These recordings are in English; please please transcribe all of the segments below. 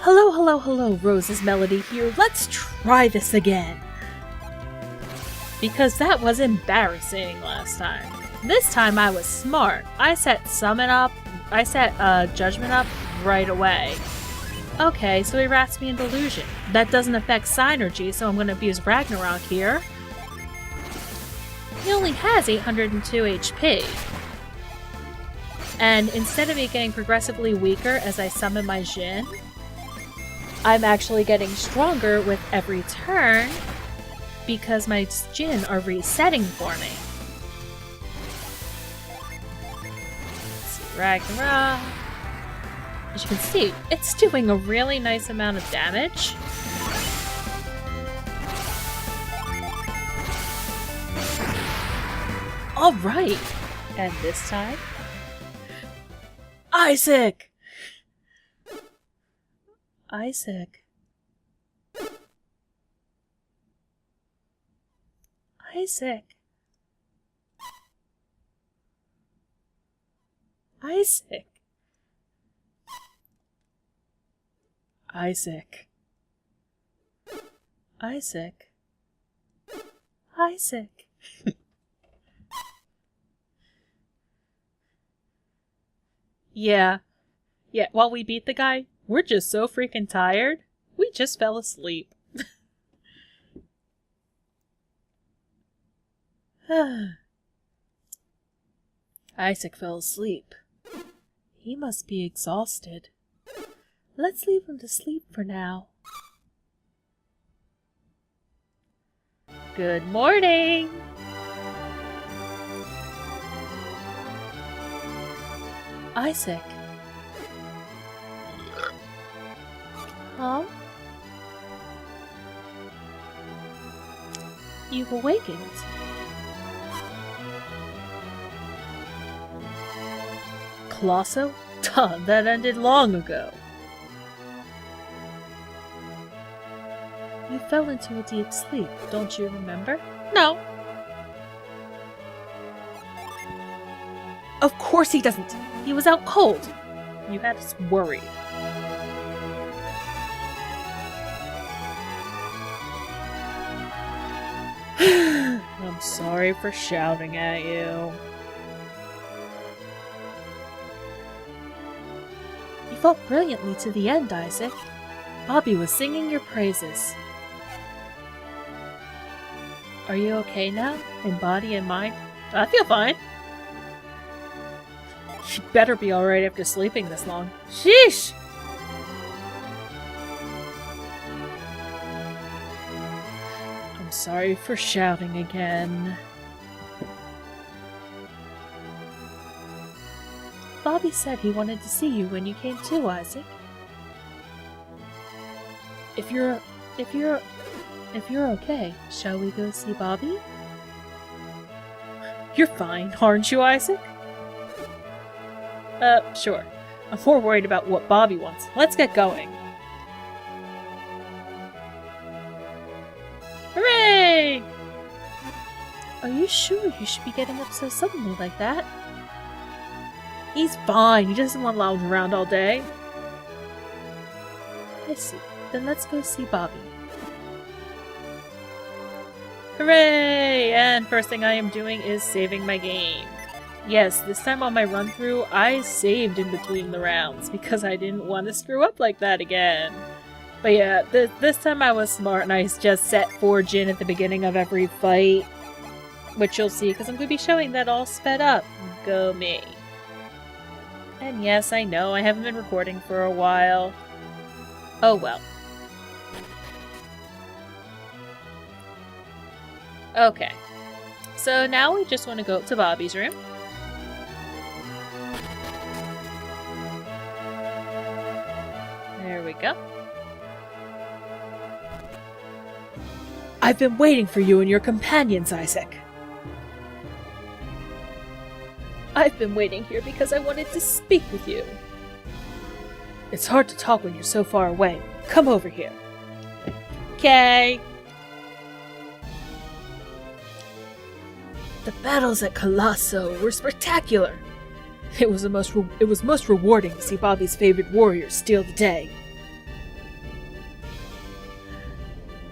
Hello, hello, hello, Rose's Melody here. Let's try this again. Because that was embarrassing last time. This time I was smart. I set Judgment up right away. Okay, so he wraps me in Delusion. That doesn't affect Synergy, so I'm going to abuse Ragnarok here. He only has 802 HP. And instead of me getting progressively weaker as I summon my Jin, I'm actually getting stronger with every turn because my Jin are resetting for me. Let's see, Ragnarok. As you can see, it's doing a really nice amount of damage. Alright! And this time... Isaac! Isaac. Isaac. Isaac. Isaac. Isaac. Isaac. Yeah, while we beat the guy, we're just so freaking tired, we just fell asleep. Isaac fell asleep. He must be exhausted. Let's leave him to sleep for now. Good morning! Isaac. Huh? You've awakened. Colosso? Duh, that ended long ago. You fell into a deep sleep, don't you remember? No. Of course he doesn't. He was out cold. You had us worried. I'm sorry for shouting at you. You fought brilliantly to the end, Isaac. Bobby was singing your praises. Are you okay now? In body and mind? I feel fine. You better be alright after sleeping this long. Sheesh! I'm sorry for shouting again. Bobby said he wanted to see you when you came to, Isaac. If you're okay, shall we go see Bobby? You're fine, aren't you, Isaac? Sure. I'm more worried about what Bobby wants. Let's get going. Hooray! Are you sure you should be getting up so suddenly like that? He's fine. He doesn't want to lounge around all day. I see. Then let's go see Bobby. Hooray! And first thing I am doing is saving my game. Yes, this time on my run-through, I saved in between the rounds because I didn't want to screw up like that again. But yeah, this time I was smart and I just set 4 Jin at the beginning of every fight, which you'll see because I'm going to be showing that all sped up. Go me. And yes, I know, I haven't been recording for a while. Oh well. Okay. So now we just want to go up to Bobby's room. There we go. I've been waiting for you and your companions, Isaac. I've been waiting here because I wanted to speak with you. It's hard to talk when you're so far away. Come over here. Okay. The battles at Colosso were spectacular. It was most rewarding to see Bobby's favorite warriors steal the day.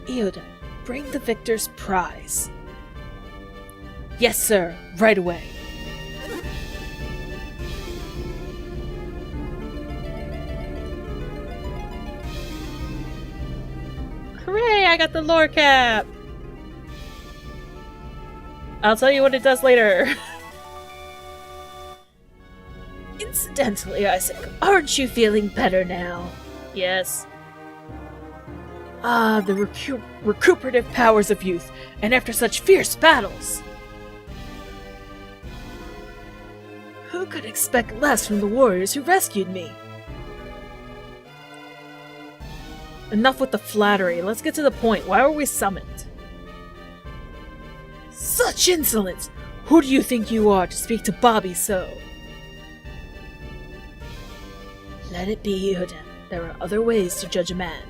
Eoden, bring the victor's prize. Yes, sir, right away. Hooray, I got the lore cap! I'll tell you what it does later. Incidentally, Isaac, aren't you feeling better now? Yes. Ah, the recuperative powers of youth, and after such fierce battles! Who could expect less from the warriors who rescued me? Enough with the flattery, let's get to the point. Why were we summoned? Such insolence! Who do you think you are to speak to Bobby so? Let it be, Eoden. There are other ways to judge a man.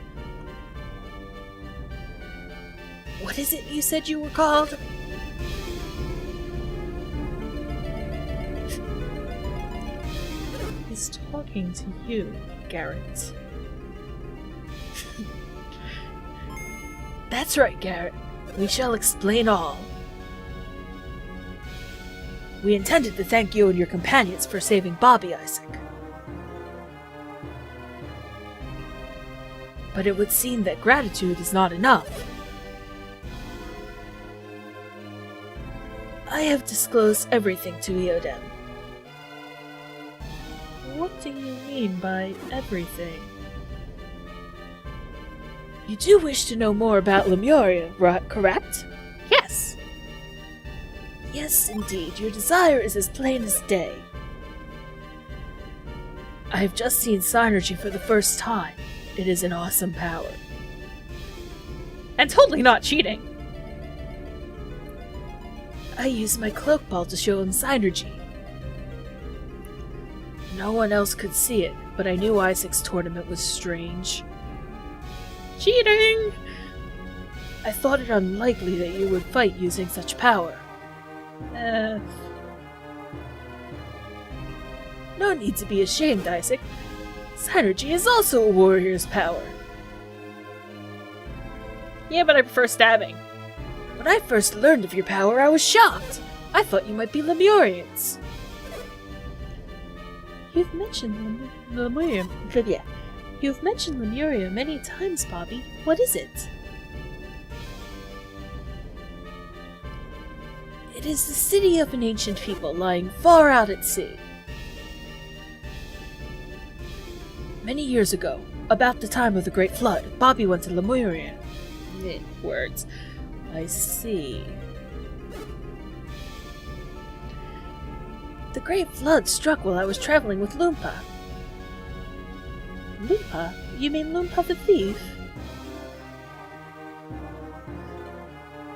What is it you said you were called? He's talking to you, Garrett. That's right, Garrett. We shall explain all. We intended to thank you and your companions for saving Bobby, Isaac. But it would seem that gratitude is not enough. I have disclosed everything to Eoden. What do you mean by everything? You do wish to know more about Lemuria, correct? Yes. Yes, indeed. Your desire is as plain as day. I have just seen Synergy for the first time. It is an awesome power. And totally not cheating. I used my cloak ball to show him Synergy. No one else could see it, but I knew Isaac's tournament was strange. Cheating! I thought it unlikely that you would fight using such power. No need to be ashamed, Isaac. Synergy is also a warrior's power. Yeah, but I prefer stabbing. When I first learned of your power, I was shocked. I thought you might be Lemurians. You've mentioned Lemuria. You've mentioned Lemuria many times, Bobby. What is it? It is the city of an ancient people lying far out at sea. Many years ago, about the time of the Great Flood, Bobby went to Lemuria. Words. I see. The Great Flood struck while I was traveling with Loompa. Loompa? You mean Loompa the thief?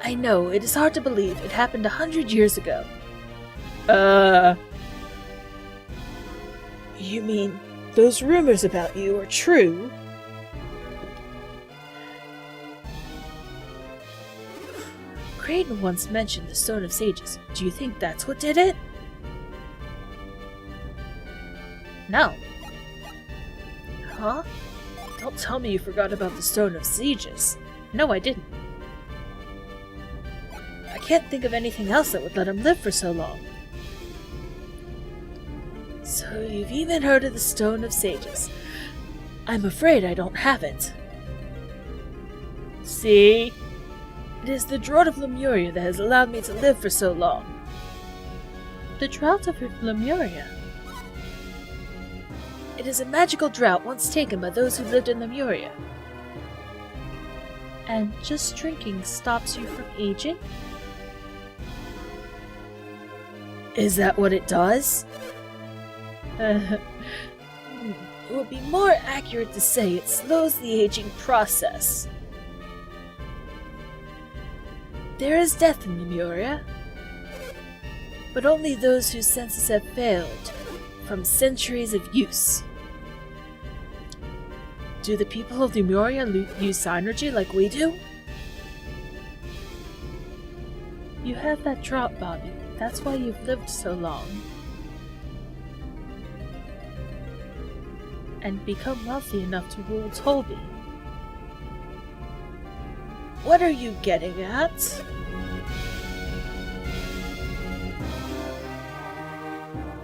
I know, it is hard to believe. It happened 100 years ago. You mean those rumors about you are true? Creighton once mentioned the Stone of Sages. Do you think that's what did it? No. Huh? Don't tell me you forgot about the Stone of Sages. No, I didn't. I can't think of anything else that would let him live for so long. So you've even heard of the Stone of Sages. I'm afraid I don't have it. See? It is the drought of Lemuria that has allowed me to live for so long. The drought of Lemuria? It is a magical drought once taken by those who lived in Lemuria. And just drinking stops you from aging? Is that what it does? It would be more accurate to say it slows the aging process. There is death in Lemuria, but only those whose senses have failed from centuries of use. Do the people of Lemuria use Synergy like we do? You have that drought, Bobby. That's why you've lived so long. And become wealthy enough to rule Tolby. What are you getting at?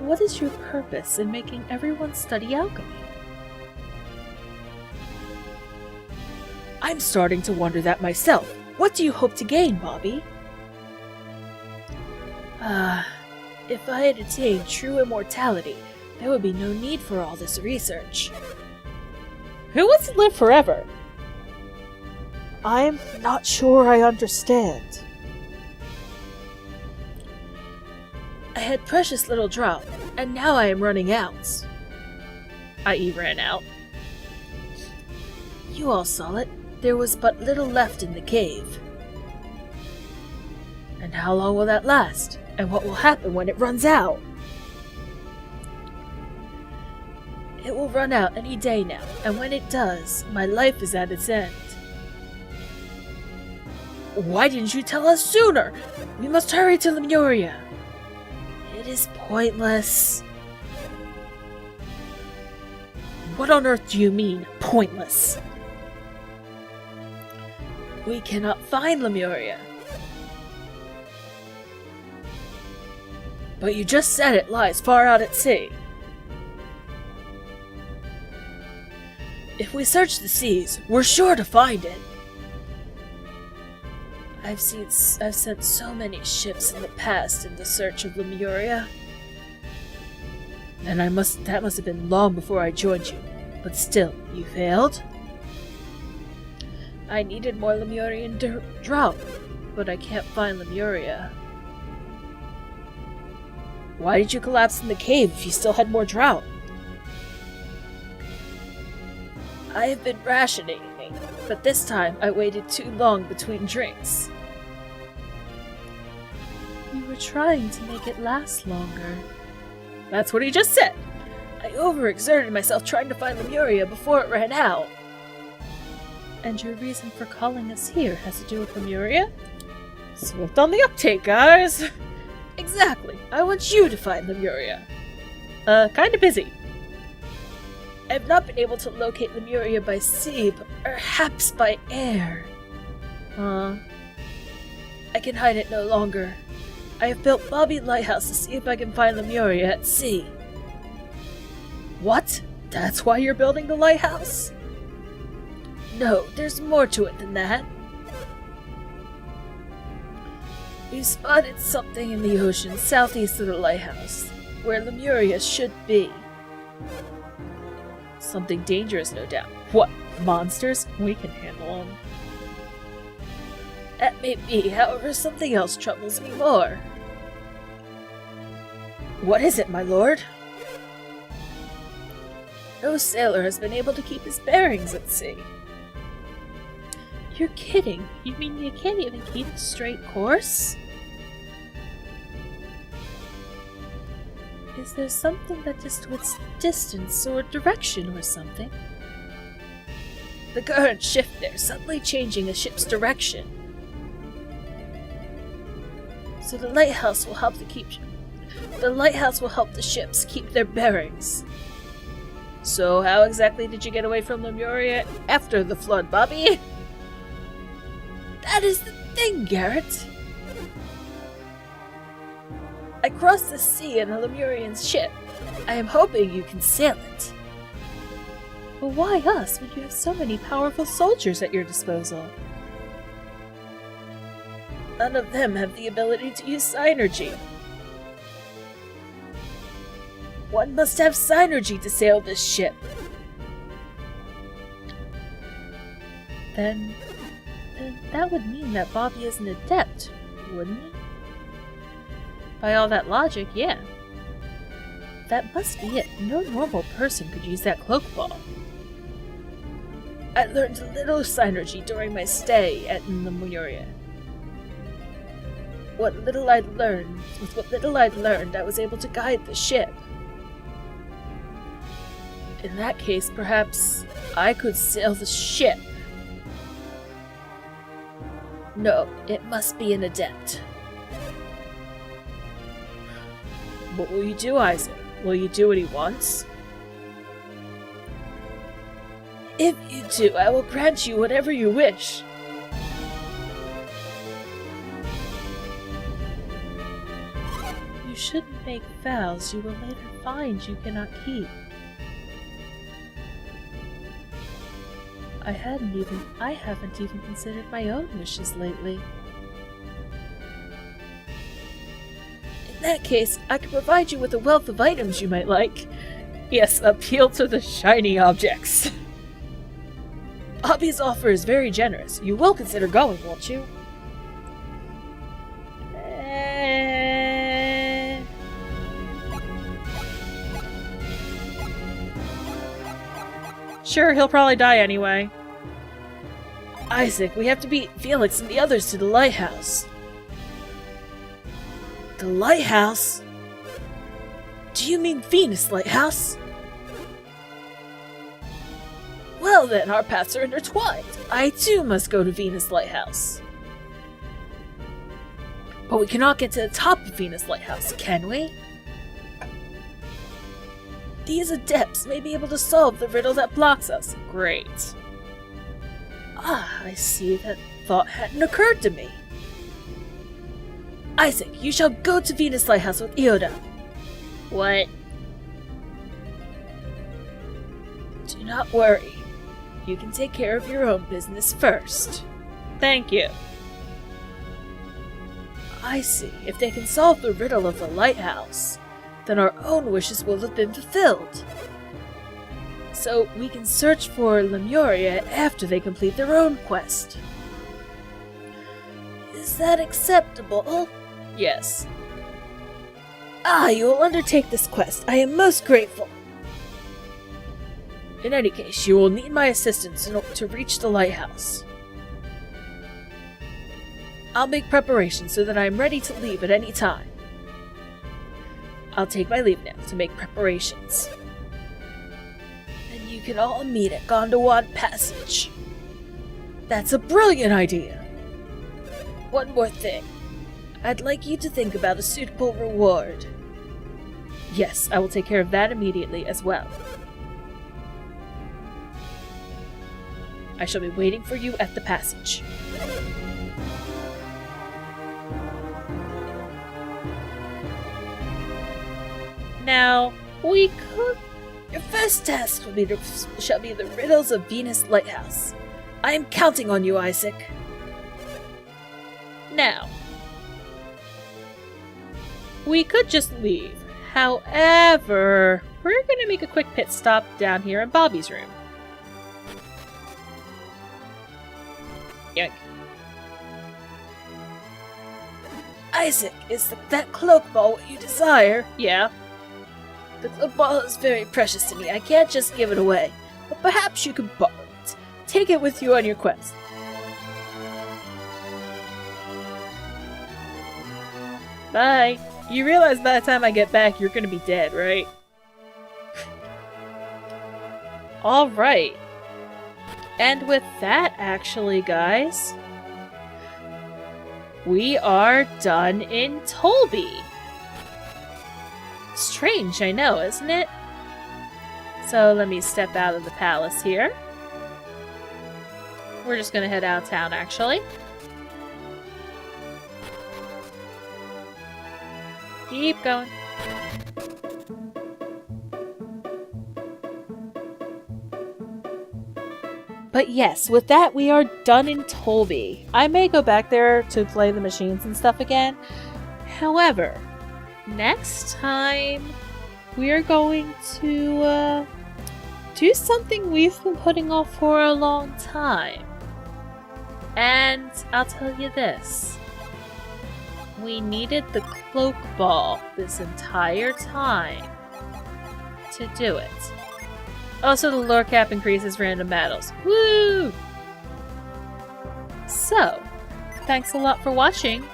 What is your purpose in making everyone study alchemy? I'm starting to wonder that myself. What do you hope to gain, Bobby? If I had attained true immortality, there would be no need for all this research. Who wants to live forever? I'm not sure I understand. I had precious little drop, and now I am running out. I.e. ran out. You all saw it. There was but little left in the cave. And how long will that last? And what will happen when it runs out? It will run out any day now, and when it does, my life is at its end. Why didn't you tell us sooner? We must hurry to Lemuria. It is pointless. What on earth do you mean, pointless? We cannot find Lemuria. But you just said it lies far out at sea. If we search the seas, we're sure to find it. I've sent so many ships in the past in the search of Lemuria. And that must have been long before I joined you. But still, you failed? I needed more Lemurian drop, but I can't find Lemuria. Why did you collapse in the cave if you still had more drought? I have been rationing, but this time I waited too long between drinks. You were trying to make it last longer. That's what he just said. I overexerted myself trying to find Lemuria before it ran out. And your reason for calling us here has to do with Lemuria? Swift on the uptake, guys! Exactly. I want you to find Lemuria. Kinda busy. I've not been able to locate Lemuria by sea, but perhaps by air. I can hide it no longer. I have built Bobby Lighthouse to see if I can find Lemuria at sea. What? That's why you're building the lighthouse? No, there's more to it than that. We spotted something in the ocean southeast of the lighthouse, where Lemuria should be. Something dangerous, no doubt. What? Monsters? We can handle them. That may be, however, something else troubles me more. What is it, my lord? No sailor has been able to keep his bearings at sea. You're kidding. You mean you can't even keep a straight course? Is there something that distorts distance or direction or something? The current shift there, suddenly changing a ship's direction. So the lighthouse will help the ships keep their bearings. So how exactly did you get away from Lemuria after the flood, Bobby? That is the thing, Garrett. I crossed the sea in a Lemurian ship. I am hoping you can sail it. But why us when you have so many powerful soldiers at your disposal? None of them have the ability to use synergy. One must have synergy to sail this ship. Then that would mean that Bobby is an adept, wouldn't it? By all that logic, yeah. That must be it. No normal person could use that cloak ball. I learned a little synergy during my stay at Lemuria. With what little I'd learned, I was able to guide the ship. In that case, perhaps I could sail the ship. No, it must be an adept. What will you do, Isaac? Will you do what he wants? If you do, I will grant you whatever you wish. shouldn't make vows you will later find you cannot keep. I haven't even considered my own wishes lately. In that case, I can provide you with a wealth of items you might like. Yes, appeal to the shiny objects. Abby's offer is very generous. You will consider going, won't you? Sure, he'll probably die anyway. Isaac, we have to beat Felix and the others to the lighthouse. The lighthouse? Do you mean Venus Lighthouse? Well then, our paths are intertwined. I too must go to Venus Lighthouse. But we cannot get to the top of Venus Lighthouse, can we? These adepts may be able to solve the riddle that blocks us. Great. Ah, I see that thought hadn't occurred to me. Isaac, you shall go to Venus Lighthouse with Ioda. What? Do not worry. You can take care of your own business first. Thank you. I see. If they can solve the riddle of the lighthouse, then our own wishes will have been fulfilled. So we can search for Lemuria after they complete their own quest. Is that acceptable? Yes. Ah, you will undertake this quest. I am most grateful. In any case, you will need my assistance in order to reach the lighthouse. I'll make preparations so that I am ready to leave at any time. I'll take my leave now to make preparations. Then you can all meet at Gondawad Passage. That's a brilliant idea! One more thing. I'd like you to think about a suitable reward. Yes, I will take care of that immediately as well. I shall be waiting for you at the passage. Now, we could... Your first task shall be the riddles of Venus Lighthouse. I am counting on you, Isaac. Now, we could just leave. However, we're going to make a quick pit stop down here in Bobby's room. Yoink. Isaac, is that cloak ball what you desire? Yeah. The cloak ball is very precious to me. I can't just give it away. But perhaps you could borrow it. Take it with you on your quest. Bye. You realize by the time I get back, you're gonna be dead, right? Alright. And with that, actually, guys, we are done in Tolby. Strange, I know, isn't it? So let me step out of the palace here. We're just gonna head out of town, actually. Keep going. But yes, with that, we are done in Tolby. I may go back there to play the machines and stuff again. However, next time, we are going to do something we've been putting off for a long time. And I'll tell you this. We needed the cloak ball this entire time to do it. Also, the lore cap increases random battles. Woo! So, thanks a lot for watching.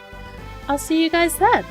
I'll see you guys then.